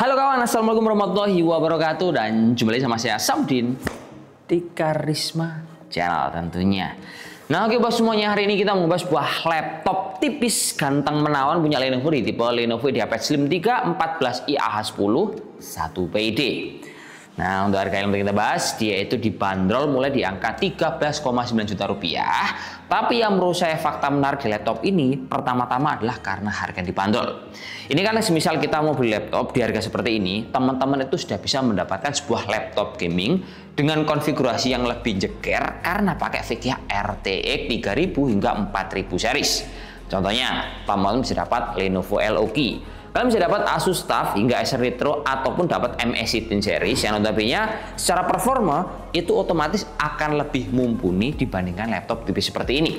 Halo kawan, assalamualaikum warahmatullahi wabarakatuh. Dan jumpa lagi sama saya Samdin di Karisma Channel tentunya. Nah oke bos semuanya, hari ini kita mau bahas sebuah laptop tipis ganteng menawan punya Lenovo di tipe Lenovo IdeaPad Slim 3 14i AH10 1PD. Nah untuk harga yang kita bahas, dia itu dibanderol mulai di angka 13,9 juta rupiah. Tapi yang menurut saya fakta menarik di laptop ini pertama-tama adalah karena harga dibanderol. Ini karena semisal kita mau beli laptop di harga seperti ini, teman-teman itu sudah bisa mendapatkan sebuah laptop gaming dengan konfigurasi yang lebih jeger karena pakai VGA RTX 3000 hingga 4000 series. Contohnya, teman-teman bisa dapat Lenovo LOG. Kalian bisa dapat Asus TUF hingga Acer Retro ataupun dapat MS-18 series yang notabene secara performa itu otomatis akan lebih mumpuni dibandingkan laptop tipis seperti ini.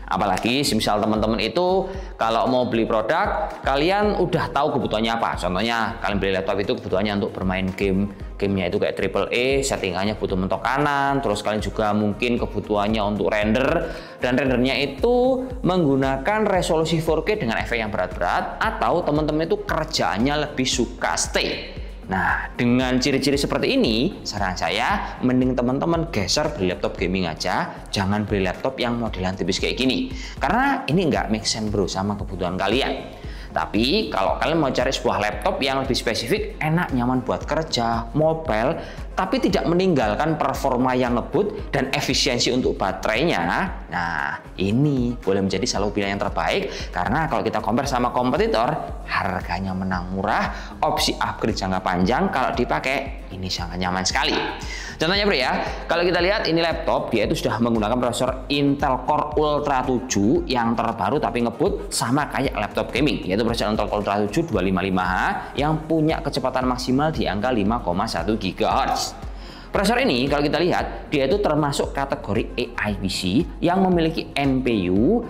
Apalagi semisal teman-teman itu kalau mau beli produk kalian udah tahu kebutuhannya apa. Contohnya kalian beli laptop itu kebutuhannya untuk bermain gamenya itu kayak AAA, settingannya butuh mentok kanan, terus kalian juga mungkin kebutuhannya untuk render, dan rendernya itu menggunakan resolusi 4K dengan efek yang berat-berat, atau teman-teman itu kerjaannya lebih suka stay. Nah, dengan ciri-ciri seperti ini, saran saya mending teman-teman geser beli laptop gaming aja, jangan beli laptop yang modelan tipis kayak gini. Karena ini nggak make sense bro sama kebutuhan kalian. Tapi kalau kalian mau cari sebuah laptop yang lebih spesifik, enak, nyaman buat kerja, mobile, tapi tidak meninggalkan performa yang ngebut dan efisiensi untuk baterainya, nah ini boleh menjadi selalu pilihan yang terbaik. Karena kalau kita compare sama kompetitor, harganya menang murah, opsi upgrade jangka panjang, kalau dipakai ini sangat nyaman sekali. Contohnya bro ya, kalau kita lihat ini laptop, dia itu sudah menggunakan prosesor Intel Core Ultra 7 yang terbaru tapi ngebut sama kayak laptop gaming, yaitu prosesor Intel Core Ultra 7 255H yang punya kecepatan maksimal di angka 5,1 GHz. Prosesor ini kalau kita lihat, dia itu termasuk kategori AI PC yang memiliki MPU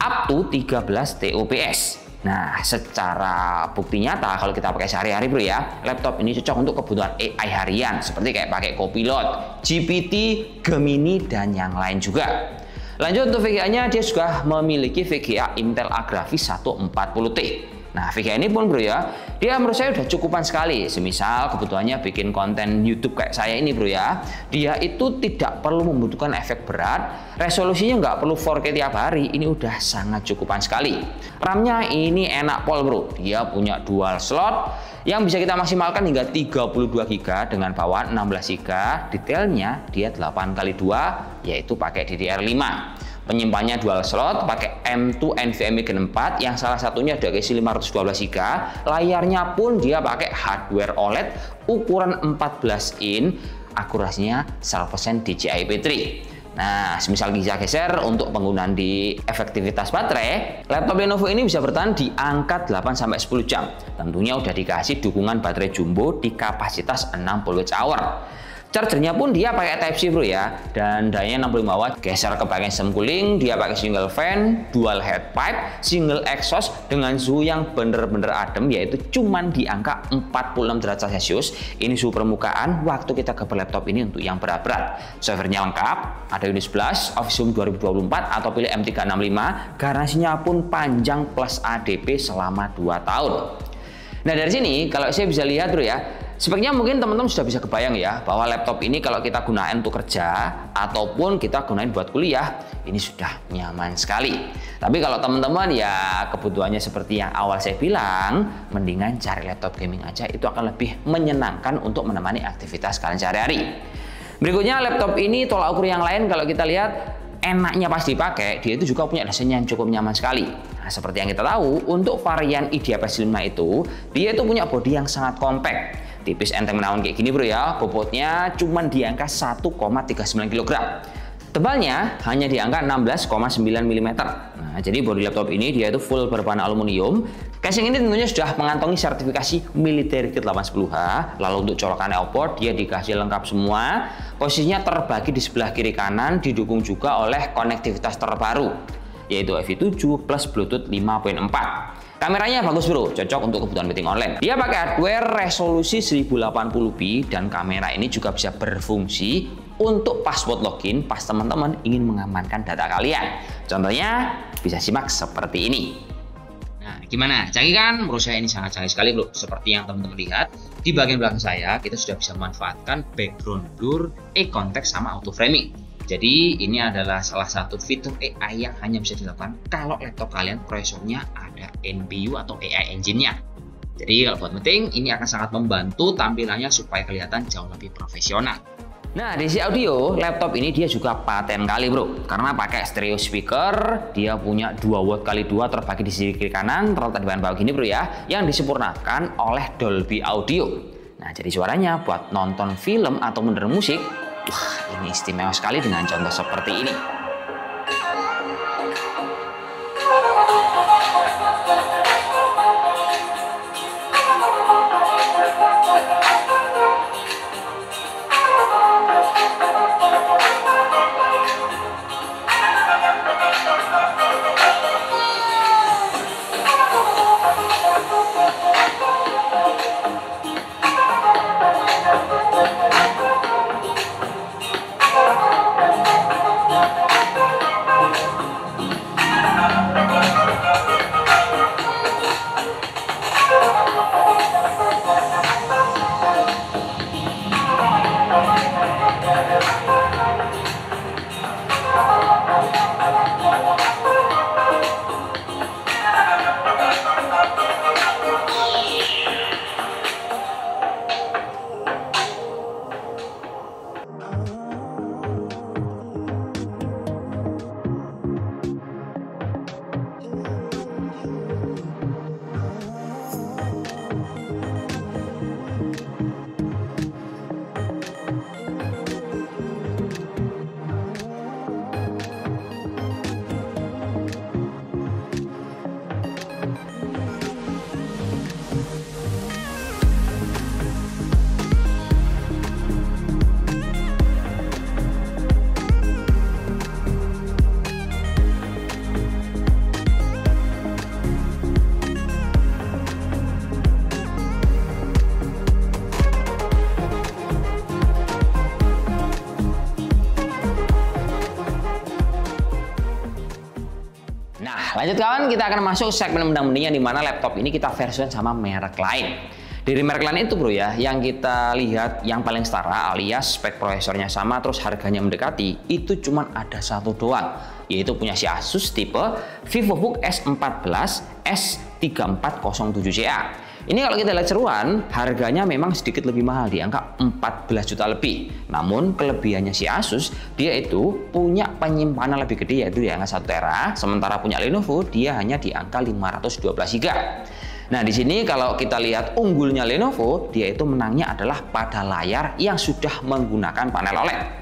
up to 13 TOPS. Nah, secara bukti nyata kalau kita pakai sehari-hari bro ya, laptop ini cocok untuk kebutuhan AI harian seperti kayak pakai Copilot, GPT, Gemini, dan yang lain juga. Lanjut untuk VGA-nya, dia juga memiliki VGA Intel Agrafis 140T. Nah, VGA ini pun bro ya, dia menurut saya udah cukupan sekali. Semisal kebutuhannya bikin konten YouTube kayak saya ini bro ya, dia itu tidak perlu membutuhkan efek berat, resolusinya nggak perlu 4K tiap hari, ini udah sangat cukupan sekali. RAM-nya ini enak pol bro, dia punya dual slot yang bisa kita maksimalkan hingga 32 GB dengan bawaan 16 GB. Detailnya dia 8x2 yaitu pakai DDR5. Penyimpannya dual slot pakai M2 NVMe Gen 4 yang salah satunya ada isi 512 GB. Layarnya pun dia pakai hardware OLED ukuran 14 in, akurasinya 100% DCI P3. Nah, semisal kita geser untuk penggunaan di efektivitas baterai, laptop Lenovo ini bisa bertahan di angka 8-10 jam. Tentunya udah dikasih dukungan baterai jumbo di kapasitas 60 Wh. Chargernya pun dia pakai Type-C bro ya, dan dayanya 65 watt. Geser ke bagian sistem cooling, dia pakai single fan, dual head pipe, single exhaust dengan suhu yang bener-bener adem, yaitu cuman di angka 46 derajat Celcius. Ini suhu permukaan waktu kita ke laptop ini untuk yang berat-berat. Software-nya lengkap, ada Windows 11, Office 2024 atau pilih M365. Garansinya pun panjang plus ADP selama 2 tahun. Nah dari sini kalau saya bisa lihat bro ya, speknya mungkin teman-teman sudah bisa kebayang ya, bahwa laptop ini kalau kita gunain untuk kerja ataupun kita gunain buat kuliah, ini sudah nyaman sekali. Tapi kalau teman-teman ya kebutuhannya seperti yang awal saya bilang, mendingan cari laptop gaming aja, itu akan lebih menyenangkan untuk menemani aktivitas kalian sehari-hari. Berikutnya laptop ini tolak ukur yang lain kalau kita lihat, enaknya pas dipakai, dia itu juga punya desain yang cukup nyaman sekali. Nah, seperti yang kita tahu, untuk varian IdeaPad Slim itu, dia itu punya bodi yang sangat compact. Tipis enteng menawan kayak gini bro ya, bobotnya cuma di angka 1,39 kg. Tebalnya hanya di angka 16,9 mm. Nah, jadi bodi laptop ini dia itu full berbahan aluminium. Casing ini tentunya sudah mengantongi sertifikasi Military Kit 810H. Lalu untuk colokan output dia dikasih lengkap semua. Posisinya terbagi di sebelah kiri kanan, didukung juga oleh konektivitas terbaru yaitu EV7 plus Bluetooth 5.4. Kameranya bagus bro, cocok untuk kebutuhan meeting online. Dia pakai hardware resolusi 1080p dan kamera ini juga bisa berfungsi untuk password login pas teman-teman ingin mengamankan data kalian. Contohnya bisa simak seperti ini. Nah, Gimana? Canggih kan? Menurut saya ini sangat canggih sekali bro. Seperti yang teman-teman lihat di bagian belakang saya, kita sudah bisa memanfaatkan background blur, eye contact sama auto framing. Jadi ini adalah salah satu fitur AI yang hanya bisa dilakukan kalau laptop kalian prosesornya ada NPU atau AI engine-nya. Jadi kalau buat meeting ini akan sangat membantu tampilannya supaya kelihatan jauh lebih profesional. Nah, di sisi audio, laptop ini dia juga paten kali bro, karena pakai stereo speaker, dia punya 2 watt kali 2 terbagi di sisi kiri kanan, terletak di bagian bawah gini bro ya, yang disempurnakan oleh Dolby Audio. Nah, jadi suaranya buat nonton film atau mendengar musik, wah ini istimewa sekali dengan contoh seperti ini. Lanjut kawan, kita akan masuk segmen mending-mendingnya di mana laptop ini kita version sama merek lain. Dari merek lain itu bro ya, yang kita lihat yang paling setara alias spek prosesornya sama terus harganya mendekati, itu cuma ada satu doang, yaitu punya si Asus tipe VivoBook S14 S3407CA. Ini kalau kita lihat seruan, harganya memang sedikit lebih mahal di angka 14 juta lebih. Namun kelebihannya si Asus, dia itu punya penyimpanan lebih gede yaitu di angka 1 tera, sementara punya Lenovo dia hanya di angka 512 GB. Nah, di sini kalau kita lihat unggulnya Lenovo, dia itu menangnya adalah pada layar yang sudah menggunakan panel OLED.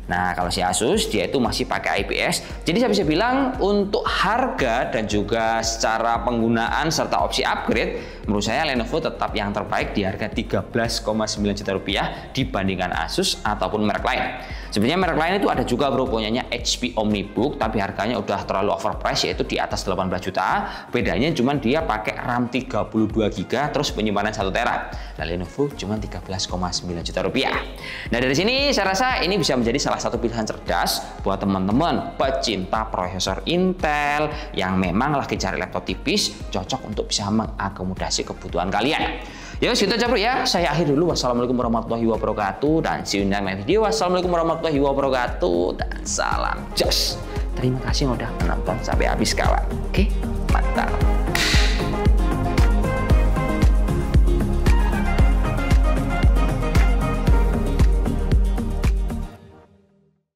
Nah, kalau si Asus dia itu masih pakai IPS. Jadi saya bisa bilang untuk harga dan juga secara penggunaan serta opsi upgrade, menurut saya Lenovo tetap yang terbaik di harga 13,9 juta rupiah dibandingkan Asus ataupun merek lain. Sebenarnya merek lain itu ada juga bro, punyanya HP OmniBook, tapi harganya udah terlalu overpriced yaitu di atas 18 juta. Bedanya cuma dia pakai RAM 32 GB terus penyimpanan 1 tera. Nah, Lenovo cuma 13,9 juta rupiah. Nah, dari sini saya rasa ini bisa menjadi salah satu pilihan cerdas buat teman-teman pecinta prosesor Intel yang memang lagi cari laptop tipis cocok untuk bisa mengakomodasi kebutuhan kalian. Ya, segitu aja bro ya. Saya akhir dulu. Wassalamualaikum warahmatullahi wabarakatuh dan see you in the next video. Wassalamualaikum warahmatullahi wabarakatuh dan salam jos. Terima kasih udah menonton sampai habis kawan. Oke, mantap.